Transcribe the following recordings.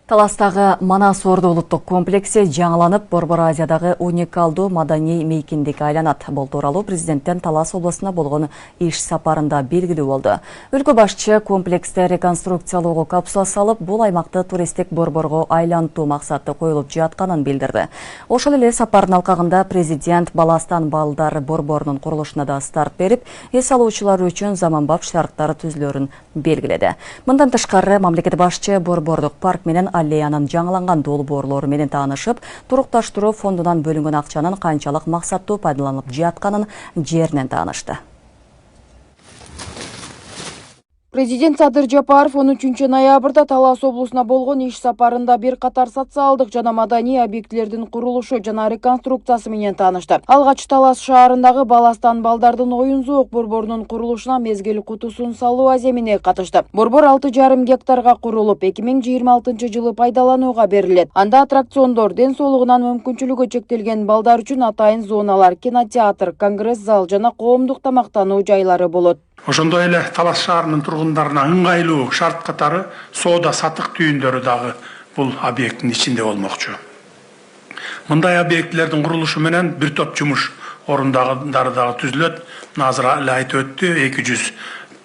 Таластағы Манас Орду улуттук комплекси жаңыланып, Борбор Азиядагы уникалдуу маданий мейкиндикке айланат. Бул тууралуу президенттен Талас областына болгон иш сапарында белгилүү болду. Өлкө башчы комплексте реконструкциялоого капсула салып, бул аймакты туристтик борборго айлантуу максаты коюлуп жатканын билдирди. Ошол эле сапардын алкагында президент Баластан балдар борборунун курулушуна да старт берип, эс алуучулар үчүн заманбап шарттар түзүлөрүн белгиледи. Мындан тышкары мамлекет башчы борбордук парк менен аллеянын жаңыланган долбоорлору менен таанышып, турукташтыруу фондунан бөлүнгөн акчанын канчалык максаттуу пайдаланылып жатканын жеринен таанышты. Президент Садыр Жапаров 13 ноябрда Талас облусуна болгон иш сапарында бир катар социалдык жана маданий объектилердин курулушу жана реконструкциясы менен таанышты. Алгач Талас шаарындагы Баластан балдардын оюн зоок борборунун курулушуна мезгил кутусун салуу аземине катышты. Борбор 6,5 гектарга курулуп, 2026 жылы пайдаланууга берилет. Анда аттракциондор, ден соолугунан мүмкүнчүлүгү чектелген балдар үчүн атайын зоналар, кинотеатр, конгресс зал жана коомдук тамактануу жайлары болот. Ошондой эле Талас шаарынын тургундарына ыңгайлуу шарт катары соода сатык түйүндөрү дагы бул объекттин ичинде болмокчу. Мындай объектилердин курулушу менен бир топ жумуш орундары дагы түзүлөт. Азыр эле айтып өттү, 200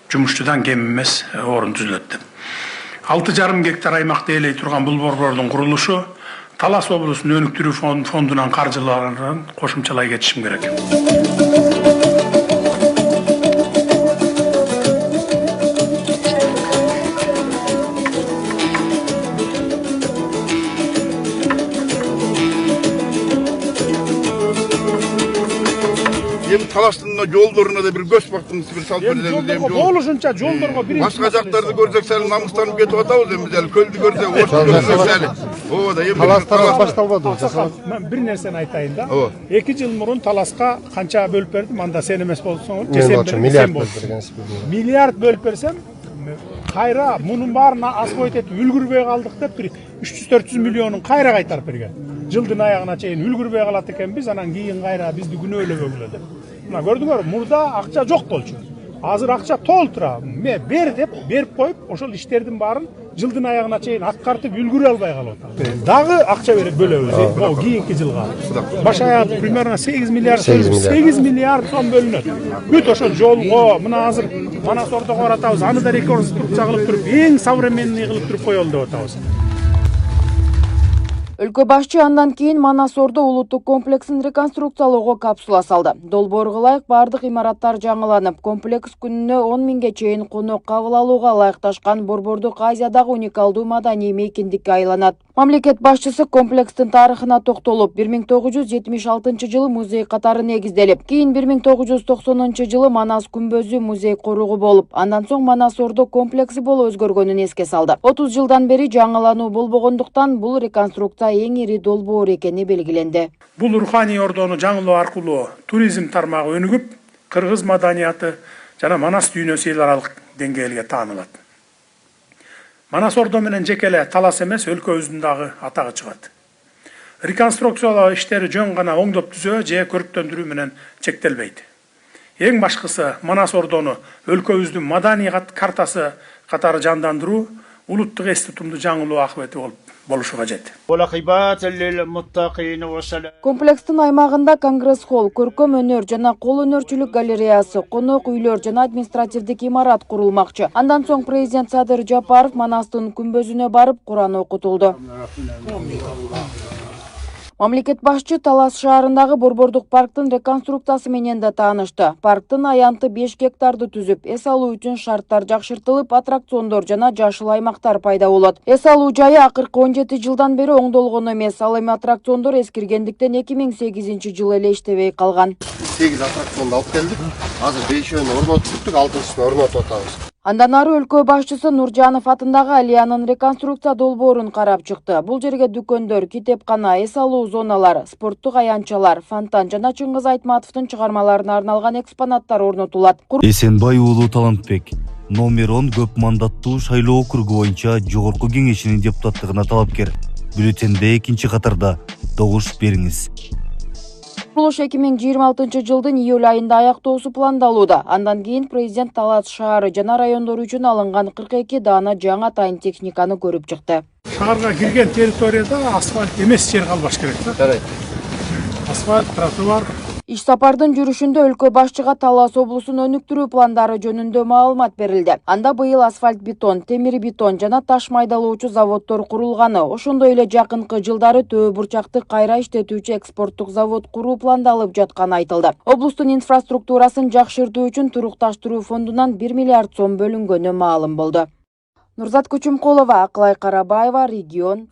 жумушчудан кем эмес орун түзүлөт деп. 6,5 гектар аймакты ээлей турган бул борбордун курулушу Талас облусунун өнүктүрүү фондунан каржыларын кошумчалай кетишим керек. Таластын жолдоруна да бир көз бактыңыз, бир салып берсеңиз. Болушунча жолдорго бир. Башка жактарды көрсөк, сәл намыстанып кетип атабыз эми, дәл көлдү көрсөк, ошто көрсөк сәл. Ооба, эми Таластар башталбады. Мен бир нерсени айтайын да. 2 жыл мурун Таласка канча бөлүп бердим, анда сен эмес болсоң, миллиард бөлүп бергенсиз. Миллиард бөлүп берсем, кайра мунун баарына асфальт этип үлгүрбөй калдык деп бир 300-400 миллионун кайра кайтарып берген. Жылдын аягына чейин үлгүрбөй калат экенбиз, анан кийин кайра бизди күнөөлөбөңүлө деп. Мына көрдүңөр, мурда акча жок болчу. Азыр акча толтура. Мен бер деп берип коюп, ошол иштердин баарын жылдын аягына чейин аткартып үлгүрө албай калып атат. Дагы акча берип бөлөбүз. О, кийинки жылга. Баш аягы примерно 8 миллиард сом бөлүнөт. Бүт ошол жолго, мына азыр Манас Ордого баратабыз, аны да реконструкция кылып туруп, эң современный кылып туруп коелу деп атабыз. Өлкө башчы андан кийин Манас Орду улуттук комплексин реконструкциялоого капсула салды. Долбоорго ылайык бардык имараттар жаңыланып, комплекс күнүнө 10 миңге чейин конок кабыл алууга ылайыкташкан Борбордук Азиядагы уникалдуу маданий мейкиндикке айланат. Мамлекет башчысы комплекстин тарыхына токтолуп, 1976 жылы музей катары негизделип, кийин 1990 жылы Манас күмбөзү музей коругу болуп, андан соң Манас Орду комплекси болуп өзгөргөнүн эске салды. 30 жылдан бери жаңылануу болбогондуктан бул реконструкция эң ири долбоор экени белгиленди. Бул руханий ордону жаңылоо аркылуу туризм тармагы өнүгүп, кыргыз маданияты жана Манас дүйнөсү эл аралык деңгээлге таанылат. Манас Ордо менен жекеле Талас эмес, өлкөбүздүн дагы атагы чыгат. Реконструкциялоо иштери жөн гана оңдоп түзөө же көрктөндүрүү менен чектелбейт. Эң башкысы Манас Ордону өлкөбүздүн маданий картасы катары жандандыруу, улуттук эс тутумду жаңылоо акыбети болушу кажет. Комплекстин аймагында конгресс холл, көркөм өнөр жана кол өнөрчүлүк галереясы, конок үйлөр жана административдик имарат курулмакчы. Андан соң президент Садыр Жапаров Манастын күмбөзүнө барып Куран окутулду. Мамлекет башчы Талас шаарындагы Борбордук парктын реконструкциясы менен да таанышты. Парктын аянты 5 гектарды түзүп, эс алуу үчүн шарттар жакшыртылып, аттракциондор жана жашыл аймактар пайда болот. Эс алуу жайы акыркы 17 жылдан бери оңдолгон эмес, ал эми аттракциондор эскиргендиктен 2008 жылы эле иштебей калган. 8 аттракционду алып келдик. Азыр 5-өөнү орнотуп бүттүк, 6-ын орнотуп атабыз. Андан ары өлкө башчысы Нуржанов атындагы аллеянын реконструкция долбоорун карап чыкты. Бул жерге дүкөндөр, китепкана, эс алуу зоналар, спорттук аянтчалар, фонтан жана Чыңгыз Айтматовдун чыгармаларына арналган экспонаттар орнотулат. Эсенбай уулу Талантбек номер 10 көп мандаттуу шайлоо округу боюнча жогорку кеңешинин депутаттыгына талапкер. Бюллетенде 2-катарда добуш бериңиз. Курулуш 2026 жылдын июль айында аяктоосу пландалууда. Андан кийин президент Талас шаары жана райондор үчүн алынган 42 даана жаңа тайын техниканы көрүп чыкты. шаарга кирген территорияда асфальт эмес жер калбаш керек да. Асфальт, тротуар. Иш сапардын жүрүшүндө өлкө башчыга Талас облусун өнүктүрүү пландары жөнүндө маалымат берилди. Анда быйыл асфальт бетон, темир бетон жана таш майдалоочу заводдор курулганы, ошондой эле жакынкы жылдары төө бурчакты кайра иштетүүчү экспорттук завод куруу пландалып жатканы айтылды. Облустун инфраструктурасын жакшыртуу үчүн турукташтыруу фондунан 1 миллиард сом бөлүнгөнү маалым болду. Нурзат Көчүмкулова, Акылай Карабаева, Регион.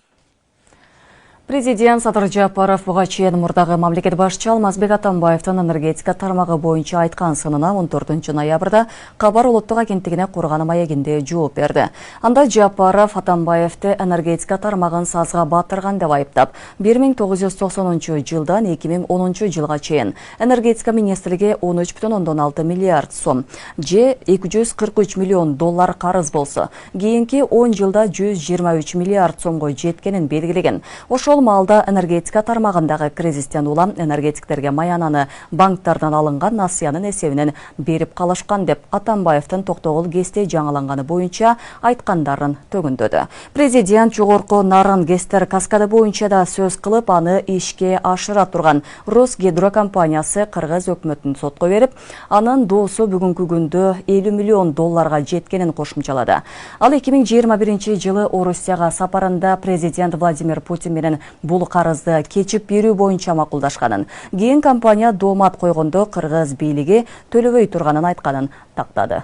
Президент Садыр Жапаров буга чейин мурдагы мамлекет башчы Алмазбек Атамбаевдин энергетика тармагы боюнча айткан сынына 14 ноябрда Кабар улуттук агенттигине курган маегинде жооп берди. Анда Жапаров Атамбаевди энергетика тармагын сазга батырган деп айыптап, 1990 жылдан 2010 жылга чейин энергетика министрлиги 13,6 миллиард сом же 243 миллион доллар карыз болсо, кийинки 10 жылда 123 миллиард сомго жеткенин белгилеген. Ошол малда энергетика тармагындагы кризистен улам энергетиктерге маянаны банктардан алынган насыянын эсебинен берип калышкан деп Атамбаевдин токтогул кесте жаңыланганы боюнча айткандарын төгүндөдү. Президент жогорку нарын кестер каскады боюнча да сөз кылып, аны ишке ашыра турган Росгидро компаниясы кыргыз өкмөтүн сотко берип, анын доосу бүгүнкү күндө 50 миллион долларга жеткенин кошумчалады. Ал 2021 жылы Орусияга сапарында президент Владимир Путин менен бул карызды кечип берүү боюнча макулдашканын, кийин компания доомат койгондо кыргыз бийлиги төлөбөй турганын айтканын тактады.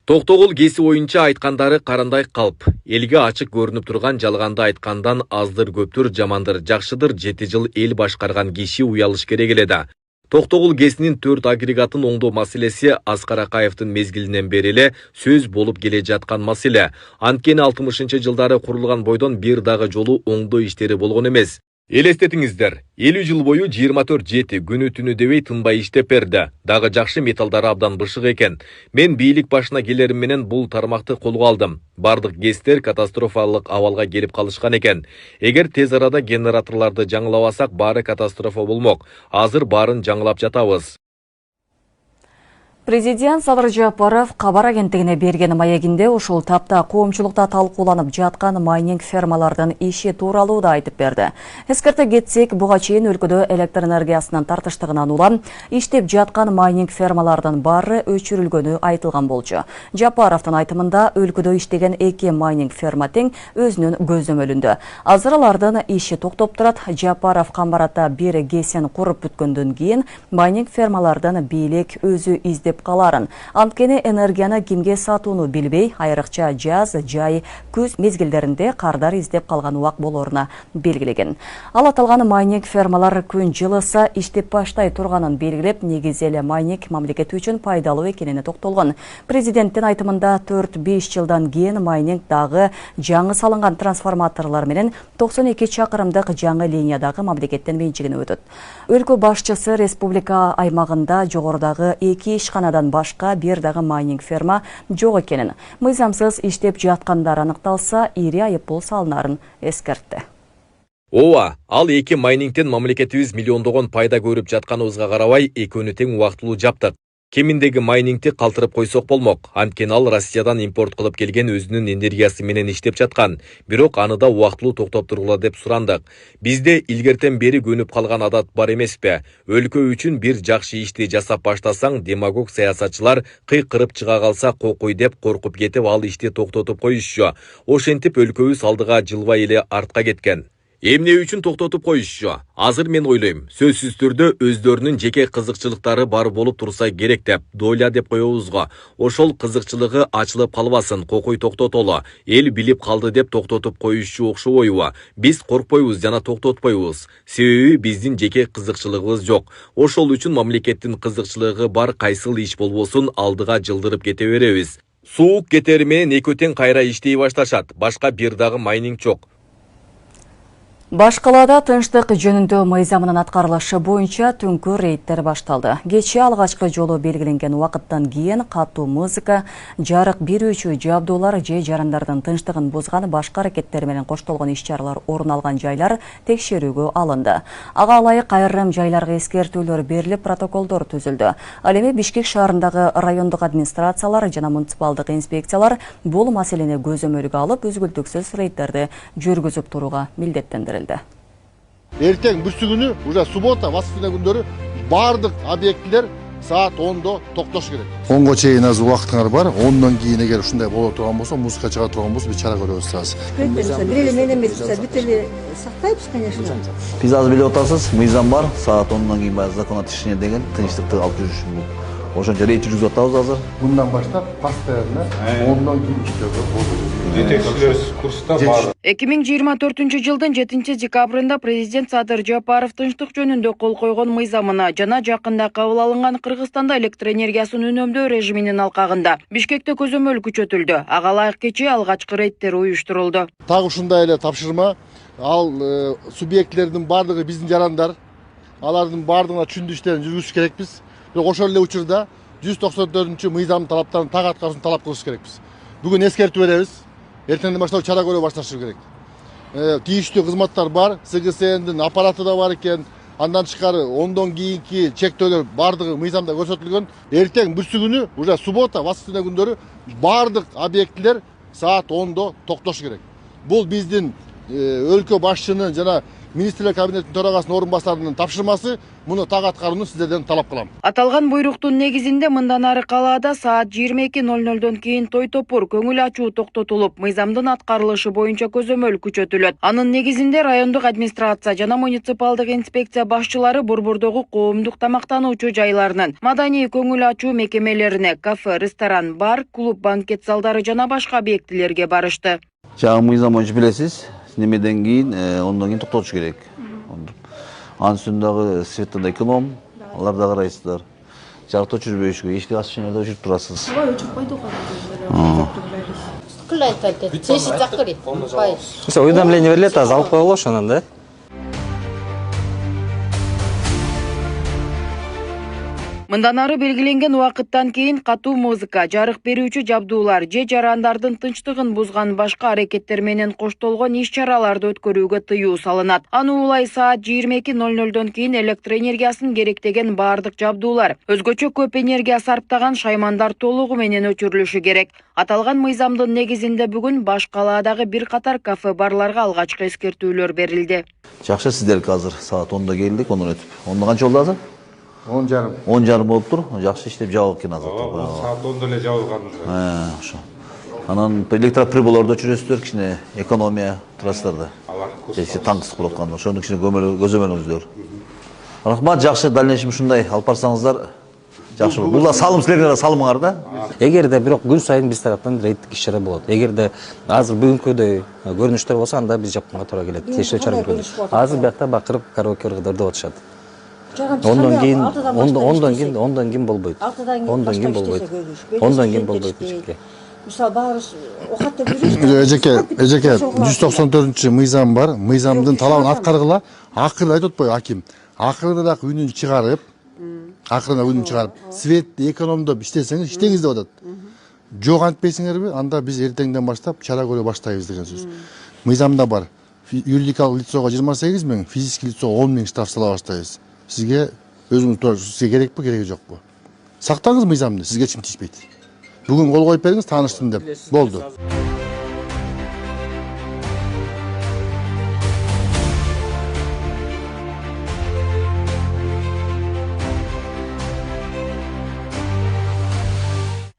Токтогул кеси боюнча айткандары карандай калп. Элге ачык көрүнүп турган жалганды айткандан аздыр көптүр, жамандыр жакшыдыр 7 жыл эл башкарган киши уялыш керек эле. Токтогул кесинин 4 агрегатын оңдоо маселеси Аскар Акаевдин мезгилинен бери эле сөз болуп келе жаткан маселе. Анткени 60-жылдары курулган бойдон бир дагы жолу оңдоо иштери болгон эмес. Элестетиңиздер, 50 жыл бою 24/7 күнү түнү дебей тынбай иштеп берди. Дагы жакшы металлдары абдан бышык экен. Мен бийлик башына келерим менен бул тармакты колго алдым. Бардык кесттер катастрофалык абалга келип калышкан экен. Эгер тез арада генераторлорду жаңылабасак, баары катастрофа болмок. Азыр баарын жаңылап жатабыз. Президент Садыр Жапаров Кабар агенттигине берген маегинде ушул тапта коомчулукта талкууланып жаткан майнинг фермалардын иши тууралуу да айтып берди. Эскерте кетсек, буга чейин өлкөдө электр энергиясынын тартыштыгынан улам иштеп жаткан майнинг фермалардын баары өчүрүлгөнү айтылган болчу. Жапаровдун айтымында өлкөдө иштеген 2 майнинг ферма тең өзүнүн көзөмөлүндө. Азыр алардын иши токтоп турат. Жапаров Камбарата бир кесин куруп бүткөндөн кийин майнинг фермалардын бийлик өзү издеп каларын. Анткени энергияны кимге сатууну билбей, айрыкча жаз, жай, күз мезгилдеринде кардар издеп калган убак болоруна белгилеген. Ал аталган майнинг фермалар күн жылыса иштеп баштай турганын белгилеп, негизи эле майнинг мамлекет үчүн пайдалуу экенине токтолгон. Президенттин айтымында 4-5 жылдан кийин майнинг дагы жаңы салынган трансформаторлор менен 92 чакырымдык жаңы линиядагы мамлекеттин менчигине өтөт. Өлкө башчысы республика аймагында жогорудагы 2 ишканадан башка бир дагы майнинг ферма жок экенин, мыйзамсыз иштеп жаткандар аныкталса, ири айыппул салынарын эскертти. Ооба, ал 2 майнингтен мамлекетибиз миллиондогон пайда көрүп жатканыбызга карабай, экөөнү тең убактылуу жаптык. Кеминдеги майнингти калтырып койсок болмок. Анткени ал Россиядан импорт кылып келген өзүнүн энергиясы менен иштеп жаткан. Бирок аны да убактылуу токтоп тургула деп сурандык. Бизде илгертен бери көнүп калган адат бар эмеспи? Өлкө үчүн бир жакшы ишти жасап баштасаң, демагог саясатчылар кыйкырып чыга калса кокуй деп коркуп кетип ал ишти токтотуп коюшчу. Ошентип өлкөбүз алдыга жылбай эле артка кеткен. Эмне үчүн токтотуп коюшчу? Азыр мен ойлойм, сөзсүз түрдө өздөрүнүн жеке кызыкчылыктары бар болуп турса керек деп, доля деп коебуз го. Ошол кызыкчылыгы ачылып калбасын, кокуй токтотолу. Эл билип калды деп токтотуп коюшчу окшобойбу? Биз коркпойбуз жана токтотпойбуз. Себеби биздин жеке кызыкчылыгыбыз жок. Ошол үчүн мамлекеттин кызыкчылыгы бар кайсыл иш болбосун алдыга жылдырып кете беребиз. Суук кетери менен экөө тең кайра иштей башташат. Башка бир дагы майнинг жок. Баш калаада тынчтык жөнүндө мыйзамынын аткарылышы боюнча түнкү рейдтер башталды. Кечээ алгачкы жолу белгиленген убакыттан кийин катуу музыка, жарык берүүчү жабдуулар же жарандардын тынчтыгын бузган башка аракеттер менен коштолгон иш-чаралар орун алган жайлар текшерүүгө алынды. Ага ылайык айрым жайларга эскертүүлөр берилип, протоколдор түзүлдү. Ал эми Бишкек шаарындагы райондук администрациялар жана муниципалдык инспекциялар бул маселени көзөмөлгө алып, үзгүлтүксүз рейдтерди жүргүзүп турууга милдеттендирилди. Эртең бүрсү күнү, уже суббота, воскресенье күндөрү бардык объектилер саат 10-до токтош керек. 10-го чейин азыр убактыңар бар. 10-дон кийин эгер ушундай боло турган болсо, музыка чыга турган болсо, биз чара көрөбүз азыр. Бир эле менен эмес, бүт эле сактайбыз, конечно. Биз азыр билип атасыз, мыйзам бар. Саат 10-дон кийин баягы закон отношения деген тынчтыкты алып жүрүш бул. Ошончо рейд жүргүзүп атабыз азыр. Мындан баштап постоянно 10-дон кийин иштөөгө болот. Жетекчилер курста бар. 2024 жылдын 7-декабрында президент Садыр Жапаров тынчтык жөнүндө кол койгон мыйзамына жана жакында кабыл алынган Кыргызстанда электр энергиясын үнөмдөө режиминин алкагында Бишкекте көзөмөл күчөтүлдү. Ага ылайык кечээ алгачкы рейдтер уюштурулду. Так ушундай эле тапшырма, ал субъектилердин бардыгы биздин жарандар, алардын бардыгына түшүндүү иштерин жүргүзүш керекпиз. Бирок ошол эле учурда 194-мыйзам талаптарын так аткарууну талап кылыш керекпиз. Бүгүн эскертүү беребиз. Эртеңден баштап чара көрүү башташы керек. Тийиштүү кызматтар бар, СГСНдин аппараты да бар экен. Андан тышкары 10-дон кийинки чектөөлөр бардыгы мыйзамда көрсөтүлгөн. Эртең бүрсү күнү, уже суббота, воскресенье күндөрү бардык объектилер саат 10-до токтошу керек. Бул биздин өлкө башчынын жана министрлер кабинетинин төрагасынын орун басарынын тапшырмасы. Муну так аткарууну сиздерден талап кылам. Аталган буйруктун негизинде мындан ары калаада саат 22:00дон кийин той топур көңүл ачуу токтотулуп, мыйзамдын аткарылышы боюнча көзөмөл күчөтүлөт. Анын негизинде райондук администрация жана муниципалдык инспекция башчылары борбордогу коомдук тамактануучу жайларынын, маданий көңүл ачуу мекемелерине, кафе, ресторан, бар, клуб, банкет залдары жана башка объектилерге барышты. Жаңы мыйзам боюнча билесиз, немеден кийин 10-дон кийин токтотуш керек. Анын үстүндөгү светті эконом, алар да карайсыздар. Жарыкты өчүрбөйүшкө, эшикти ачып жерде жүрүп турасыз. Ой, өчүрбөйдү го. Кылайт, чечит жакыры. Уведомление берилет, азыр алып койгула ошонун да. Мындан ары белгиленген убакыттан кийин катуу музыка, жарык берүүчү жабдуулар же жарандардын тынчтыгын бузган башка аракеттер менен коштолгон иш-чараларды өткөрүүгө тыюу салынат. Аны улай саат 22:00дон кийин электр энергиясын керектеген бардык жабдуулар, өзгөчө көп энергия сарптаган шаймандар толугу менен өчүрүлүшү керек. Аталган мыйзамдын негизинде бүгүн баш калаадагы бир катар кафе-барларга алгачкы эскертүүлөр берилди. Жакшы, сиздерге азыр саат 10-да келдик, онун өтүп. 10-да канча болду азыр? 10:30. 10:30 болуп тур. Жакшы иштеп жабылып экен азыр. Саат 10-да эле жабылган уже. Ошо. Анан электроприборлорду өчүрөсүздөр, кичине экономия турасыздар да. Же таңсыз болуп атканда, ошону кичине көзөмөлүңүздөр. Рахмат, жакшы, дальнейшем ушундай алып барсаңыздар жакшы болот. Бул да салым, силерге да салымыңар да. Эгерде бирок күн сайын биз тараптан рейдтик иш-чара болот. Эгерде азыр бүгүнкүдөй көрүнүштөр болсо, анда биз жапканга туура келет. Тиешелүү чара көрүлөт. Азыр биякта бакырып караоке ыргыдырып атышат. 10-дон кийин болбойт. 10-дон кийин болбойт. 10-дон кийин болбойт. Мисалы баарыбыз окаттап жүрүбүз. Эжеке 194-мыйзам бар. Мыйзамдын талабын аткаргыла. Акырында айтып атпайбы аким? Акырында үнүн чыгарып, светти экономдоп иштесеңиз, иштеңиз деп атат. Жок антпейсиңерби, анда биз эртеңден баштап чара көрө баштайбыз деген сөз. Мыйзамда бар. Юридикалык лицого 28 000, физический лицо 10 000 штраф сала баштайбыз. Сизге өзүңүз турат, сизге керекпи, кереги жокпу? Сактаңыз мыйзамды, сизге эч ким тийишпейт. Бүгүн кол коюп бериңиз, тааныштым деп. Болду.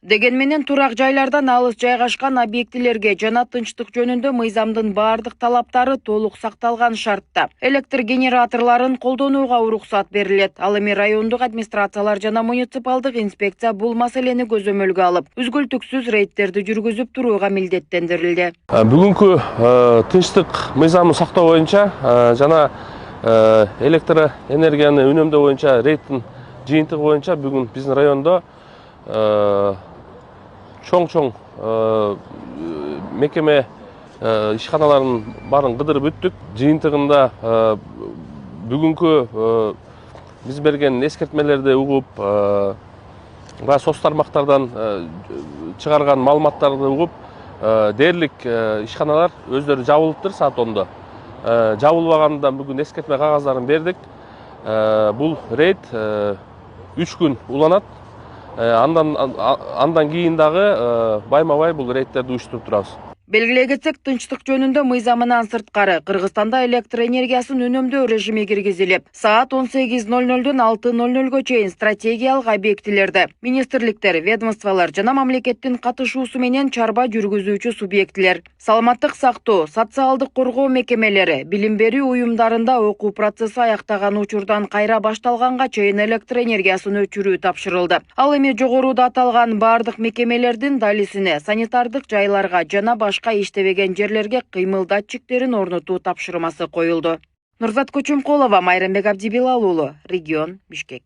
Деген менен турак жайлардан алыс жайгашкан объектилерге жана тынчтык жөнүндө мыйзамдын бардык талаптары толук сакталган шартта. Электр генераторлорун колдонууга уруксат берилет. Ал эми райондук администрациялар жана муниципалдык инспекция бул маселени көзөмөлгө алып, үзгүлтүксүз рейдтерди жүргүзүп турууга милдеттендирилди. Бүгүнкү тынчтык мыйзамын сактоо боюнча жана электр энергияны үнөмдөө боюнча рейдтин жыйынтыгы боюнча бүгүн биздин райондо чоң мекеме ишканалардын баарын кыдырып өттүк. Жыйынтыгында бүгүнкү биз берген эскертмелерди угуп, соц тармактардан чыгарган маалыматтарды угуп, дээрлик ишканалар өздөрү жабылыптыр саат 10-да. Жабылбаганда бүгүн эскертме кагаздарын бердик. Бул рейд 3 күн уланат. Андан кийин дагы байма-бай бул рейдтерди уюштуруп турабыз. Белгилей кетсек, тынчтык жөнүндө мыйзамынан сырткары Кыргызстанда электр энергиясын үнөмдөө режими киргизилип, саат 18:00-дөн 6:00-га чейин стратегиялык объектилерде министрликтер, ведомстволор жана мамлекеттин катышуусу менен чарба жүргүзүүчү субъектилер, саламаттык сактоо, социалдык коргоо мекемелери, билим берүү уюмдарында окуу процесси аяктаган учурдан кайра башталганга чейин электр энергиясын өчүрүү тапшырылды. Ал эми жогоруда аталган бардык мекемелердин далисине, санитардык жайларга жана башка иштебеген жерлерге кыймыл датчиктерин орнотуу тапшырмасы коюлду. Нурзат Көчөмкулова, Майрамбек Абдибилал уулу, регион, Бишкек.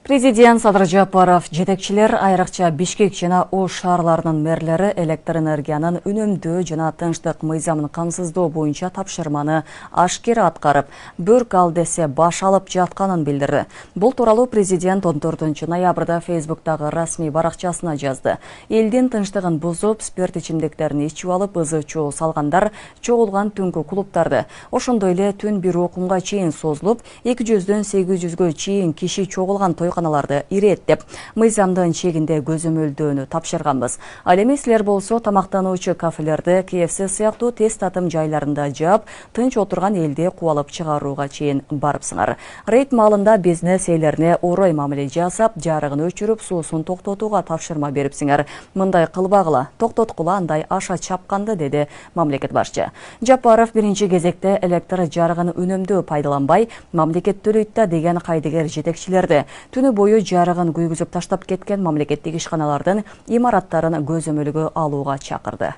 Президент Садыр Жапаров жетекчилер айрыкча Бишкек жана Ош шаарларынын мэрлери электр энергиянын үнөмдөө жана тынчтык мыйзамын камсыздоо боюнча тапшырманы ашкер аткарып, бөрк ал десе баш алып жатканын билдирди. Бул тууралуу президент 14 ноябрда Фейсбуктагы расмий баракчасына жазды. Элдин тынчтыгын бузуп, спирт ичимдиктерин ичип алып, ызы-чуу салгандар чогулган түнкү клубтарды, ошондой эле түн 1 окумга чейин созулуп, 200-дөн 800-гө чейин киши чогулган каналарды иреттеп, мыйзамдын чегинде көзөмөлдөөнү тапшырганбыз. Ал эми силер болсо тамактануучу кафелерди, KFC сыяктуу тез татым жайларында жаап, тынч отурган элди кубалып чыгарууга чейин барыпсыңар. Рейд маалында бизнес ээлерине орой мамиле жасап, жарыгын өчүрүп, суусун токтотууга тапшырма берипсиңер. Мындай кылбагыла, токтоткула андай аша чапканды, деди мамлекет башчы. Жапаров биринчи кезекте электр жарыгын үнөмдөө пайдаланбай, мамлекет төлөйт да деген кайдыгер жетекчилерди түнү бою жарыгын күйгүзүп таштап кеткен мамлекеттик ишканалардын имараттарын көзөмөлгө алууга чакырды.